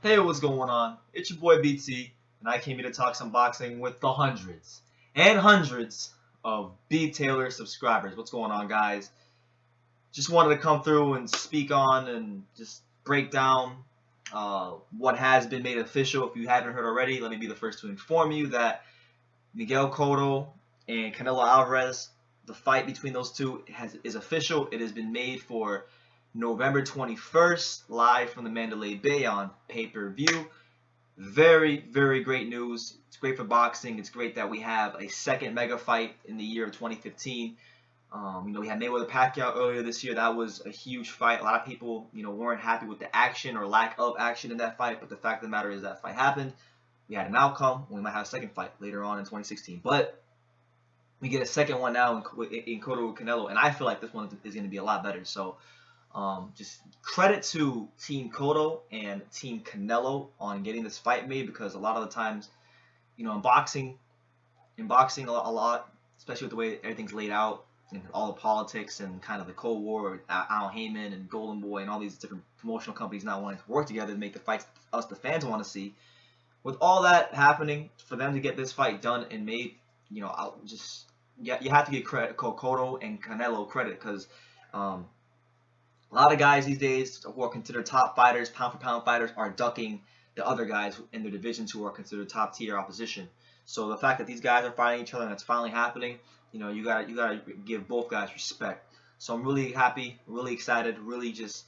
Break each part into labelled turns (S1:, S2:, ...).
S1: Hey, what's going on? It's your boy BT, and I came here to talk some boxing with the hundreds and hundreds of B Taylor subscribers. What's going on, guys? Just wanted to come through and speak on and just break down what has been made official. If you haven't heard already, let me be the first to inform you that Miguel Cotto and Canelo Alvarez, the fight between those two is official. It has been made for November 21st, live from the Mandalay Bay on pay-per-view. Very, very great news. It's great for boxing. It's great that we have a second mega fight in the year of 2015. We had Mayweather Pacquiao earlier this year. That was a huge fight. A lot of people, weren't happy with the action or lack of action in that fight. But the fact of the matter is that fight happened. We had an outcome. We might have a second fight later on in 2016. But we get a second one now in Cotto and Canelo. And I feel like this one is going to be a lot better. So just credit to Team Cotto and Team Canelo on getting this fight made, because a lot of the times, in boxing a lot, especially with the way everything's laid out and all the politics and kind of the Cold War, Al Heyman and Golden Boy and all these different promotional companies not wanting to work together to make the fights us the fans want to see. With all that happening, for them to get this fight done and made, you have to give credit, Cotto and Canelo credit, because a lot of guys these days who are considered top fighters, pound-for-pound fighters, are ducking the other guys in their divisions who are considered top-tier opposition. So the fact that these guys are fighting each other and it's finally happening, you gotta give both guys respect. So I'm really happy, really excited, really just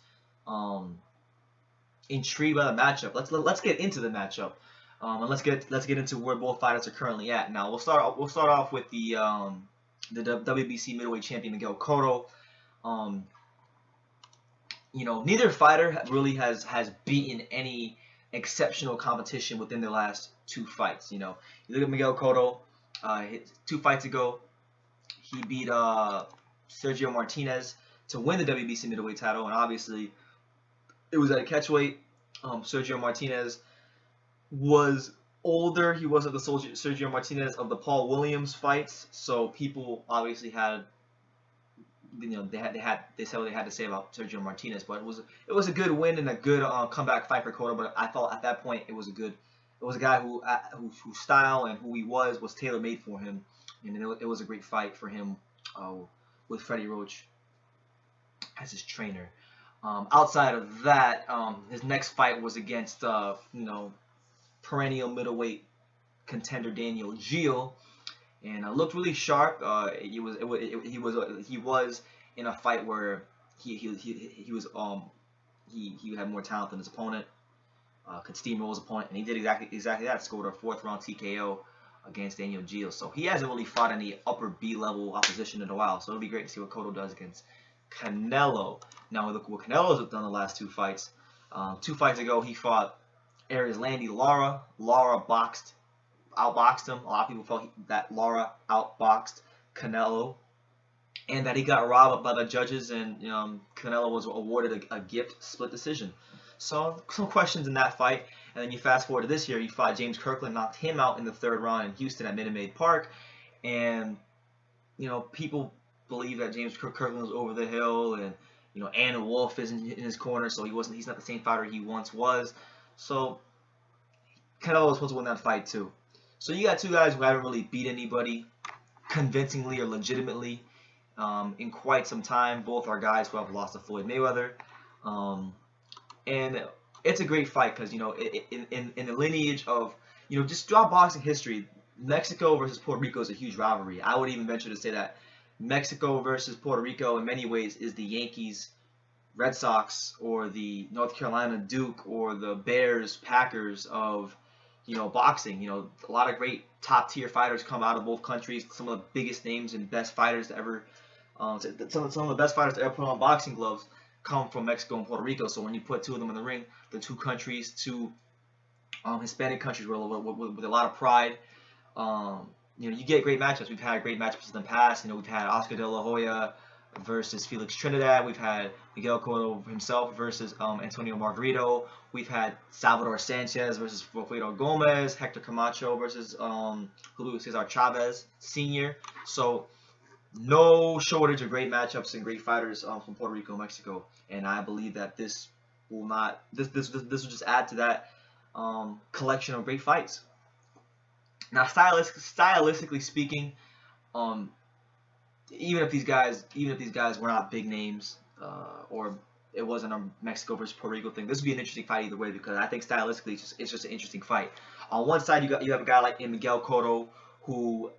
S1: intrigued by the matchup. Let's get into the matchup, and let's get into where both fighters are currently at. Now we'll start off with the WBC middleweight champion Miguel Cotto. Neither fighter really has beaten any exceptional competition within their last two fights. You look at Miguel Cotto, 2 fights ago, he beat Sergio Martinez to win the WBC middleweight title, and obviously it was at a catchweight. Sergio Martinez was older. He wasn't the Sergio Martinez of the Paul Williams fights, so people obviously had. They said what they had to say about Sergio Martinez, but it was a good win and a good comeback fight for Cotto. But I thought at that point it was a guy whose style and who he was tailor made for him, and it was a great fight for him with Freddie Roach as his trainer. Outside of that, his next fight was against perennial middleweight contender Daniel Gil. And looked really sharp. He was in a fight where he had more talent than his opponent. Could steamroll his opponent, and he did exactly that. Scored a 4th round TKO against Daniel Gil. So he hasn't really fought any upper B level opposition in a while. So it'll be great to see what Cotto does against Canelo. Now we look at what Canelo's done the last 2 fights. 2 fights ago he fought Landy Lara. Lara outboxed him. A lot of people felt that Lara outboxed Canelo, and that he got robbed by the judges, and Canelo was awarded a gift split decision. So some questions in that fight, and then you fast forward to this year. He fought James Kirkland, knocked him out in the 3rd round in Houston at Minute Maid Park, and people believe that James Kirkland was over the hill, and Anna Wolf is in his corner, so he's not the same fighter he once was. So Canelo was supposed to win that fight too. So you got 2 guys who haven't really beat anybody convincingly or legitimately in quite some time. Both are guys who have lost to Floyd Mayweather. And it's a great fight because, in the lineage of, just draw boxing history, Mexico versus Puerto Rico is a huge rivalry. I would even venture to say that Mexico versus Puerto Rico in many ways is the Yankees, Red Sox, or the North Carolina Duke, or the Bears, Packers of boxing. A lot of great top-tier fighters come out of both countries. Some of the biggest names and best fighters to ever, some of the best fighters to ever put on boxing gloves come from Mexico and Puerto Rico. So when you put 2 of them in the ring, the 2 countries, 2 Hispanic countries with a lot of pride, you get great matchups. We've had great matchups in the past. We've had Oscar De La Hoya versus Felix Trinidad. We've had Miguel Cotto himself versus Antonio Margarito. We've had Salvador Sanchez versus Rafael Gomez, Hector Camacho versus Julio Cesar Chavez Sr. So no shortage of great matchups and great fighters from Puerto Rico and Mexico. And I believe that this will just add to that collection of great fights. Now, stylistically speaking, um, even if these guys were not big names, or it wasn't a Mexico versus Puerto Rico thing, this would be an interesting fight either way, because I think stylistically it's just an interesting fight. On one side, you have a guy like Miguel Cotto, who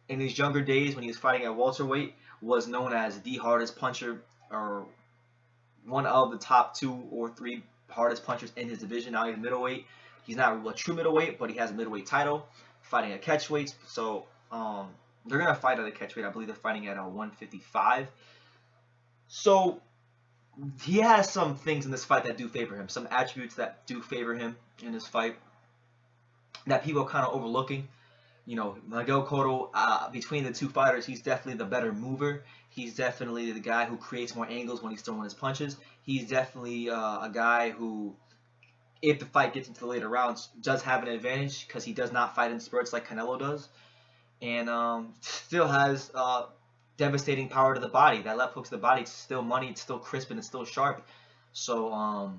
S1: in his younger days when he was fighting at welterweight was known as the hardest puncher, or one of the top 2 or 3 hardest punchers in his division. Now he's middleweight. He's not a true middleweight, but he has a middleweight title, fighting at catchweights. So they're gonna fight at a catchweight. I believe they're fighting at 155. So he has some things in this fight that do favor him, some attributes that do favor him in this fight that people are kind of overlooking. You know, Miguel Cotto, between the two fighters, he's definitely the better mover. He's definitely the guy who creates more angles when he's throwing his punches. He's definitely a guy who, if the fight gets into the later rounds, does have an advantage because he does not fight in spurts like Canelo does. And still has devastating power to the body. That left hook to the body, it's still money, it's still crisp, and it's still sharp. So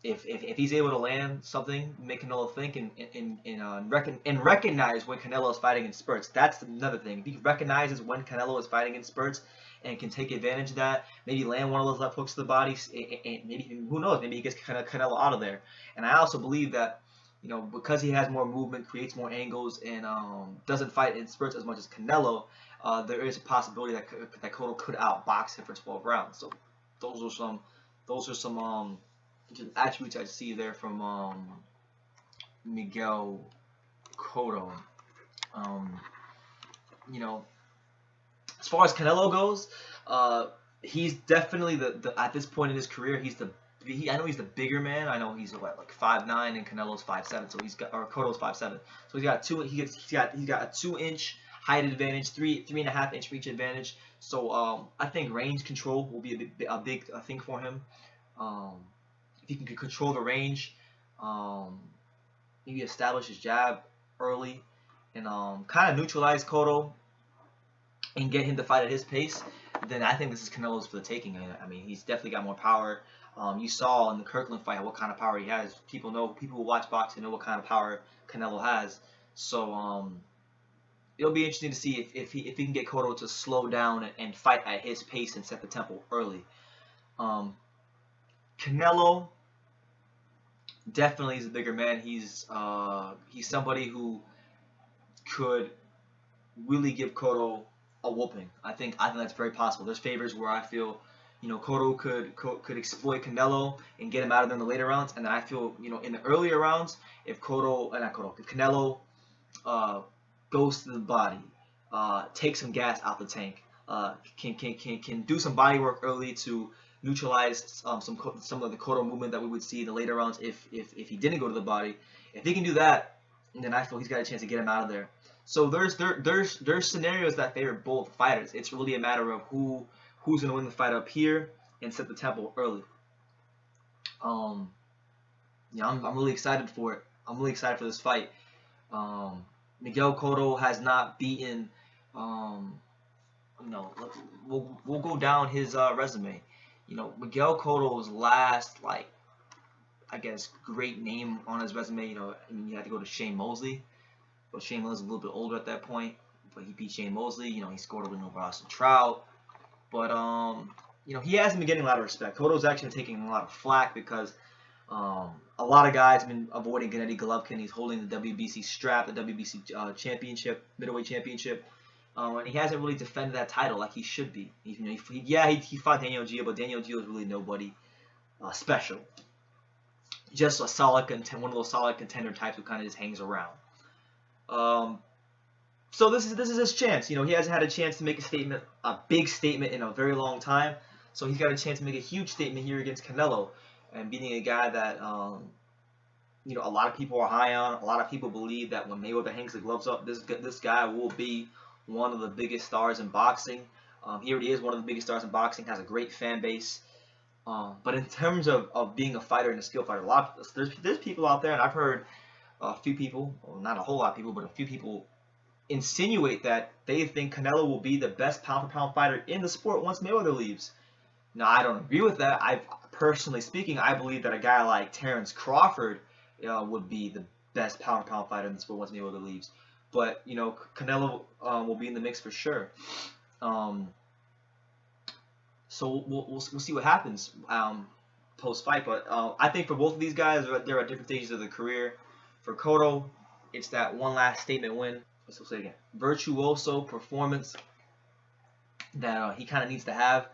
S1: if he's able to land something, make Canelo think and recognize when Canelo is fighting in spurts. That's another thing. If he recognizes when Canelo is fighting in spurts and can take advantage of that, maybe land one of those left hooks to the body, and maybe, who knows, maybe he gets Canelo out of there. And I also believe that, you know, because he has more movement, creates more angles, and doesn't fight in spurts as much as Canelo, there is a possibility that Cotto could outbox him for 12 rounds. So those are some attributes I see there from Miguel Cotto. You know, as far as Canelo goes, he's definitely the at this point in his career, I know he's the bigger man. I know he's like 5'9", and Canelo's 5'7", so Cotto's 5'7", so he's got a 2-inch height advantage, 3.5-inch reach advantage. So I think range control will be a big thing for him. If he can control the range, maybe establish his jab early, and kind of neutralize Cotto and get him to fight at his pace, then I think this is Canelo's for the taking. I mean, he's definitely got more power. You saw in the Kirkland fight what kind of power he has. People who watch boxing know what kind of power Canelo has. So it'll be interesting to see if he can get Cotto to slow down and fight at his pace and set the tempo early. Canelo definitely is a bigger man. He's somebody who could really give Cotto a whooping. I think that's very possible. There's favors where I feel, you know, Cotto could exploit Canelo and get him out of there in the later rounds, and then I feel, you know, in the earlier rounds, if Canelo goes to the body, takes some gas out the tank, can do some body work early to neutralize some of the Cotto movement that we would see in the later rounds if he didn't go to the body. If he can do that, then I feel he's got a chance to get him out of there. So there's scenarios that favor both fighters. It's really a matter of who's going to win the fight up here and set the tempo early. Yeah, I'm really excited for it. I'm really excited for this fight. Miguel Cotto has not beaten. We'll go down his resume. You know, Miguel Cotto's last, great name on his resume. You know, I mean, you had to go to Shane Mosley, but Shane Mosley's a little bit older at that point. But he beat Shane Mosley. You know, he scored a win over Austin Trout. But you know, he hasn't been getting a lot of respect. Cotto's actually been taking a lot of flack because a lot of guys have been avoiding Gennady Golovkin. He's holding the WBC strap, the WBC championship, middleweight championship. And he hasn't really defended that title like he should be. He fought Daniel Gia, but Daniel Gia was really nobody special. Just a solid one of those solid contender types who kind of just hangs around. So this is his chance. You know, he hasn't had a chance to make a big statement in a very long time. So he's got a chance to make a huge statement here against Canelo, and beating a guy that you know, a lot of people are high on. A lot of people believe that when Mayweather hangs the gloves up, this guy will be one of the biggest stars in boxing. He already is one of the biggest stars in boxing. Has a great fan base. But in terms of being a fighter and a skill fighter, there's people out there, and I've heard a few people, well, not a whole lot of people, but a few people insinuate that they think Canelo will be the best pound-for-pound fighter in the sport once Mayweather leaves. Now, I don't agree with that. Personally speaking, I believe that a guy like Terrence Crawford would be the best pound for pound fighter in the sport once Mayweather leaves. But you know, Canelo will be in the mix for sure. So we'll see what happens post fight. But I think for both of these guys, they're at different stages of their career. For Cotto, it's that one last statement win. Let's say it again, virtuoso performance that he kind of needs to have.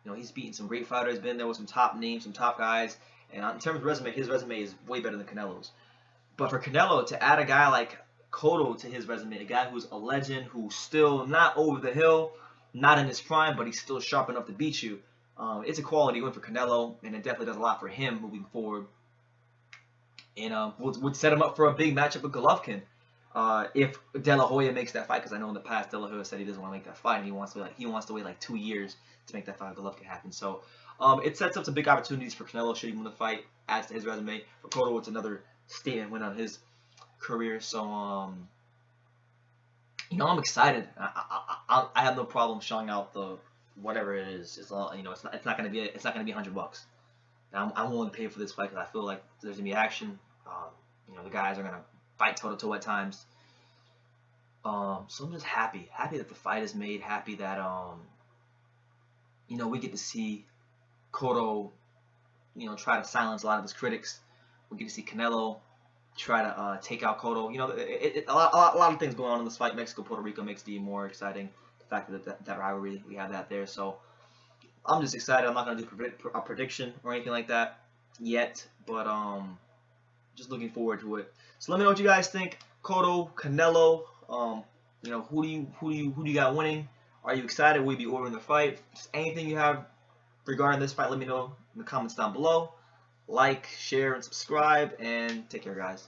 S1: You know, he's beaten some great fighters, been there with some top names, some top guys, and in terms of resume, his resume is way better than Canelo's. But for Canelo to add a guy like Cotto to his resume, a guy who's a legend, who's still not over the hill, not in his prime, but he's still sharp enough to beat you, it's a quality win for Canelo, and it definitely does a lot for him moving forward. And would set him up for a big matchup with Golovkin. If De La Hoya makes that fight, because I know in the past De La Hoya said he doesn't want to make that fight, and he wants to wait like 2 years to make that fight with Golovkin happen. So it sets up some big opportunities for Canelo should he win the fight, adds to his resume. For Cotto, it's another statement win on his career. So you know, I'm excited. I have no problem shelling out the whatever it is. It's all, you know, it's not gonna be $100. I'm willing to pay for this fight because I feel like there's gonna be action. You know, the guys are gonna fight toe to toe at times. So I'm just happy that the fight is made. Happy that you know, we get to see Cotto, you know, try to silence a lot of his critics. We get to see Canelo try to take out Cotto. You know, a lot of things going on in this fight. Mexico, Puerto Rico makes it even more exciting. The fact that rivalry, we have that there. So I'm just excited. I'm not gonna do a prediction or anything like that yet, but just looking forward to it. So let me know what you guys think. Cotto, Canelo. You know, who do you got winning? Are you excited? Will you be ordering the fight? Just anything you have regarding this fight, let me know in the comments down below. Like, share, and subscribe, and take care, guys.